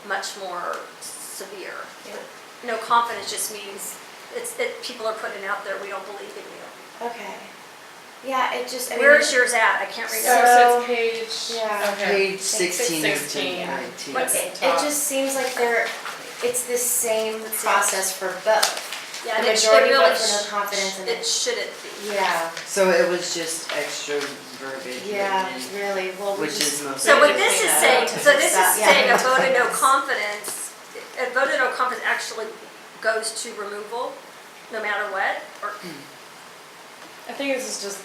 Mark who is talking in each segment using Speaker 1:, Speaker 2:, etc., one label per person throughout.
Speaker 1: much more severe. No confidence just means it's that people are putting out there, we don't believe in you.
Speaker 2: Okay. Yeah, it just, I mean.
Speaker 1: Where's yours at? I can't read it.
Speaker 2: So-
Speaker 3: So it's page.
Speaker 2: Yeah.
Speaker 3: Okay.
Speaker 4: Page 16 and
Speaker 3: 16.
Speaker 4: 19.
Speaker 1: What-
Speaker 2: It just seems like it's the same process for both.
Speaker 1: Yeah,
Speaker 2: The
Speaker 1: and it
Speaker 2: majority
Speaker 1: really
Speaker 2: vote for no confidence and
Speaker 1: it shouldn't be.
Speaker 2: Yeah,
Speaker 4: So it was just extra verbiage.
Speaker 2: yeah,
Speaker 4: written in,
Speaker 2: really, well, we
Speaker 4: which
Speaker 2: just.
Speaker 4: is most.
Speaker 1: So what
Speaker 3: to
Speaker 1: this
Speaker 3: clean
Speaker 1: is
Speaker 3: that
Speaker 1: saying,
Speaker 3: up.
Speaker 1: so this is
Speaker 2: Yeah.
Speaker 1: saying a vote of no confidence, a vote of no confidence actually goes to removal, no matter what, or?
Speaker 3: I think this is just,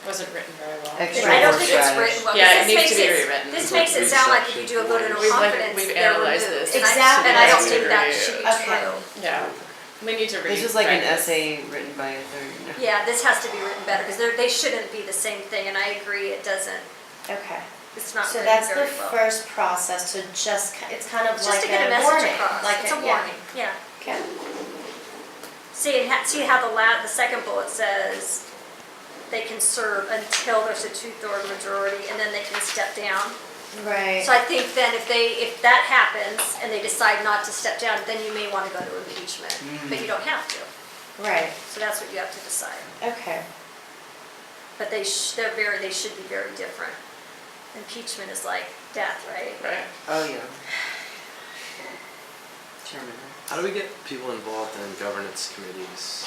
Speaker 3: wasn't written very well.
Speaker 4: Extra
Speaker 1: I don't think it's
Speaker 4: horseradish.
Speaker 1: written well.
Speaker 3: Yeah,
Speaker 1: this
Speaker 3: it needs
Speaker 1: makes
Speaker 3: to be rewritten.
Speaker 1: This makes it sound like if you do a vote of no confidence,
Speaker 3: We've
Speaker 1: they're
Speaker 3: analyzed
Speaker 1: removed.
Speaker 3: this.
Speaker 2: Exactly.
Speaker 1: And I don't
Speaker 3: Yes,
Speaker 1: think
Speaker 3: we
Speaker 1: that
Speaker 3: agree.
Speaker 1: should be
Speaker 2: Okay.
Speaker 1: true.
Speaker 3: Yeah, we need to read.
Speaker 4: This was like an essay written by a third.
Speaker 1: Yeah, this has to be written better, because they shouldn't be the same thing, and I agree, it doesn't,
Speaker 2: Okay,
Speaker 1: it's not
Speaker 2: so
Speaker 1: written
Speaker 2: that's the
Speaker 1: very well.
Speaker 2: first process, to just, it's kind of
Speaker 1: Just
Speaker 2: like
Speaker 1: to get a
Speaker 2: a
Speaker 1: message
Speaker 2: warning.
Speaker 1: across,
Speaker 2: Like
Speaker 1: it's a warning, yeah.
Speaker 2: Okay.
Speaker 1: See how the second bullet says, they can serve until there's a 2/3 majority, and then they can step down.
Speaker 2: Right.
Speaker 1: So I think then if that happens, and they decide not to step down, then you may want to go to impeachment, but you don't have to.
Speaker 2: Right,
Speaker 1: So that's what you have to decide.
Speaker 2: okay.
Speaker 1: But they should be very different. Impeachment is like death, right?
Speaker 3: Right.
Speaker 4: Oh yeah. Chairman.
Speaker 5: How do we get people involved in governance committees?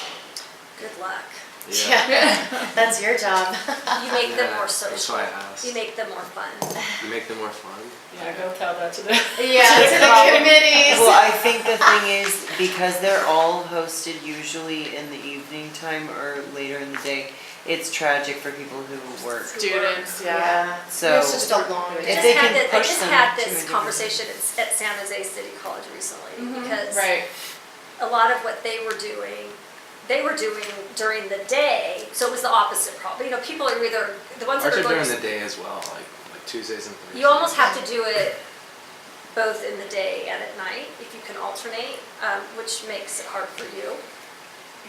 Speaker 1: Good luck.
Speaker 2: Yeah, that's your job.
Speaker 1: You make them more
Speaker 5: That's
Speaker 1: social.
Speaker 5: why I asked.
Speaker 1: You make them more fun.
Speaker 5: You make them more fun?
Speaker 3: Yeah, go tell that to the.
Speaker 2: Yeah, to the committees.
Speaker 4: Well, I think the thing is, because they're all hosted usually in the evening time or later in the day, it's tragic for people who work.
Speaker 3: Students, yeah.
Speaker 2: Yeah.
Speaker 4: So
Speaker 2: It's just a long
Speaker 4: If
Speaker 2: day.
Speaker 4: they can
Speaker 1: I
Speaker 4: push
Speaker 1: just
Speaker 4: them
Speaker 1: had
Speaker 4: to a
Speaker 1: this
Speaker 4: different-
Speaker 1: conversation at San Jose City College recently, because
Speaker 3: Right.
Speaker 1: a lot of what they were doing during the day, so it was the opposite problem. You know, people are either, the ones that
Speaker 5: Ours
Speaker 1: are
Speaker 5: are
Speaker 1: going
Speaker 5: during
Speaker 1: to,
Speaker 5: the day as well, like Tuesdays and Thursdays.
Speaker 1: you almost have to do it both in the day and at night, if you can alternate, which makes it hard for you.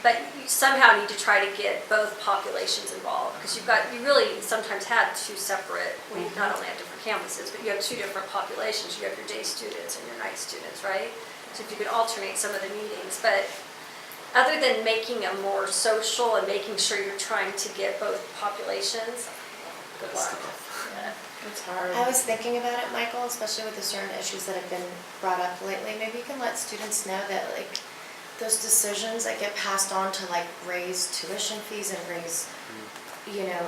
Speaker 1: But you somehow need to try to get both populations involved, because you really sometimes had two separate, well, you not only have different campuses, but you have two different populations. You have your day students and your night students, right? So if you could alternate some of the meetings, but other than making them more social and making sure you're trying to get both populations, good luck. Yeah.
Speaker 3: It's hard.
Speaker 2: I was thinking about it, Michael, especially with the certain issues that have been brought up lately. Maybe you can let students know that, like, those decisions that get passed on to, like, raise tuition fees and raise, you know,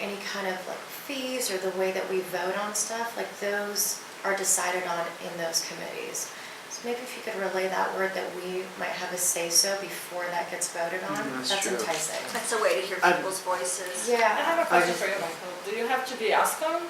Speaker 2: any kind of, like, fees, or the way that we vote on stuff, like, those are decided on in those committees. So maybe if you could relay that word, that we might have a say-so before that gets voted on,
Speaker 5: That's
Speaker 2: that's
Speaker 5: true.
Speaker 2: enticing.
Speaker 1: That's a way to hear people's voices.
Speaker 3: I
Speaker 2: Yeah.
Speaker 3: have a question
Speaker 4: just-
Speaker 3: for you, Michael. Do you have to be Ascom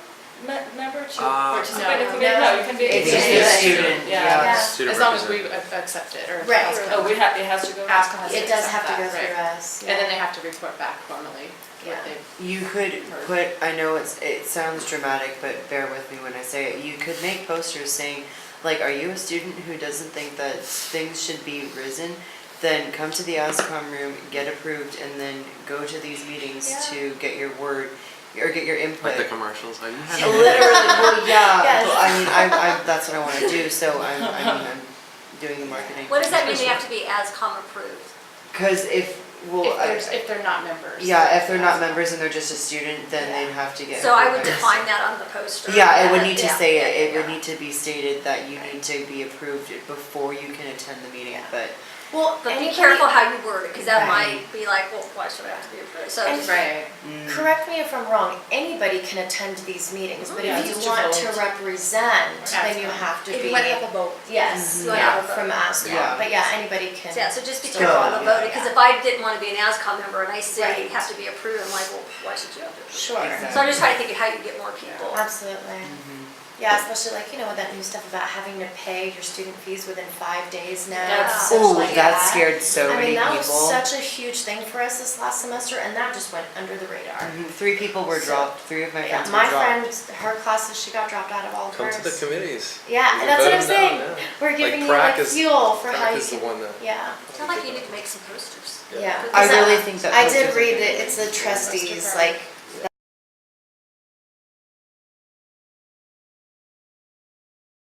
Speaker 3: member to
Speaker 5: Uh,
Speaker 3: participate in
Speaker 2: no.
Speaker 3: committee? No, you can be.
Speaker 4: It's
Speaker 2: just
Speaker 4: a
Speaker 2: a
Speaker 4: student,
Speaker 3: Yeah.
Speaker 2: Yeah.
Speaker 5: Student
Speaker 3: As long as we
Speaker 5: representative.
Speaker 3: accept it, or.
Speaker 2: Right.
Speaker 3: Oh, it has to go.
Speaker 6: Ascom has to
Speaker 2: It does
Speaker 6: accept
Speaker 2: have to
Speaker 6: that,
Speaker 2: go
Speaker 3: right.
Speaker 2: through us.
Speaker 3: And then
Speaker 2: yeah.
Speaker 3: they have to report back formally
Speaker 2: Yeah.
Speaker 3: what they.
Speaker 4: you could put, I know it sounds dramatic, but bear with me when I say it. You could make posters saying, like, are you a student who doesn't think that things should be risen? Then come to the Ascom room, get approved, and then go to these meetings
Speaker 2: Yeah.
Speaker 4: to get your word, or get your input.
Speaker 5: Like the commercials. I
Speaker 4: Literally, well, yeah,
Speaker 2: Yes.
Speaker 4: well, I mean, I that's what I want to do, so I'm doing the marketing.
Speaker 1: What does that mean? They have to be ASCOM approved?
Speaker 4: Because
Speaker 6: If they're not members.
Speaker 4: yeah, if they're not members and they're just a student, then they'd have to get.
Speaker 1: So I would
Speaker 4: approved.
Speaker 1: define that on the poster.
Speaker 4: Yeah, it would need to
Speaker 1: Yeah,
Speaker 4: say
Speaker 1: yeah,
Speaker 4: it, it would
Speaker 1: yeah.
Speaker 4: need to be stated that you need to be approved before you can attend the meeting, but.
Speaker 2: Well,
Speaker 1: But be
Speaker 2: anybody-
Speaker 1: careful how you word it, because that
Speaker 4: Right.
Speaker 1: might be like, well, why should I have to be approved? So
Speaker 2: And-
Speaker 1: just-
Speaker 3: Right.
Speaker 2: Correct me if I'm wrong, anybody can attend these meetings, but
Speaker 3: Yeah,
Speaker 2: if you
Speaker 3: just to
Speaker 2: want to
Speaker 3: vote.
Speaker 2: represent, then you
Speaker 3: Ascom.
Speaker 2: have to
Speaker 6: If
Speaker 2: be.
Speaker 6: you want to have a vote.
Speaker 2: Yes,
Speaker 1: Mhm.
Speaker 2: yeah,
Speaker 1: Yeah.
Speaker 2: from Ascom,
Speaker 4: Yeah.
Speaker 2: but yeah, anybody can.
Speaker 1: yeah, so just be
Speaker 4: So,
Speaker 1: careful on the
Speaker 4: yeah.
Speaker 1: voting, because if I didn't want to be an ASCOM member and I say
Speaker 2: Right.
Speaker 1: you have to be approved, I'm like, well, why should you have to?
Speaker 2: Sure,
Speaker 4: Exactly.
Speaker 1: So I'm just trying to think of how you get more people.
Speaker 2: absolutely. Yeah, especially like, you know, with that new stuff about having to pay your student fees within 5 days now.
Speaker 1: Yeah.
Speaker 2: it's such
Speaker 4: Oh,
Speaker 2: like
Speaker 4: that scared so
Speaker 2: I
Speaker 4: many
Speaker 2: mean, that
Speaker 4: people.
Speaker 2: was such a huge thing for us this last semester, and that just went under the radar.
Speaker 4: 3 people were
Speaker 2: So-
Speaker 4: dropped, 3 of my
Speaker 2: Yeah,
Speaker 4: friends
Speaker 2: my
Speaker 4: were dropped.
Speaker 2: friend, her classes, she got dropped out of all of
Speaker 5: Come
Speaker 2: hers.
Speaker 5: to the committees.
Speaker 2: Yeah,
Speaker 5: You
Speaker 2: and that's what I'm
Speaker 5: vote 'em
Speaker 2: saying.
Speaker 5: down, yeah.
Speaker 2: We're giving you
Speaker 5: prac
Speaker 2: like
Speaker 5: is-
Speaker 2: fuel for how
Speaker 5: prac
Speaker 2: you
Speaker 5: is the
Speaker 2: can.
Speaker 5: one that.
Speaker 2: Yeah.
Speaker 1: I feel like you need to make some posters.
Speaker 2: Yeah.
Speaker 4: I
Speaker 2: Because
Speaker 4: really think that
Speaker 2: I
Speaker 4: posters
Speaker 2: did
Speaker 4: are
Speaker 2: read
Speaker 4: good.
Speaker 2: that it's the trustees,
Speaker 3: Master
Speaker 2: like,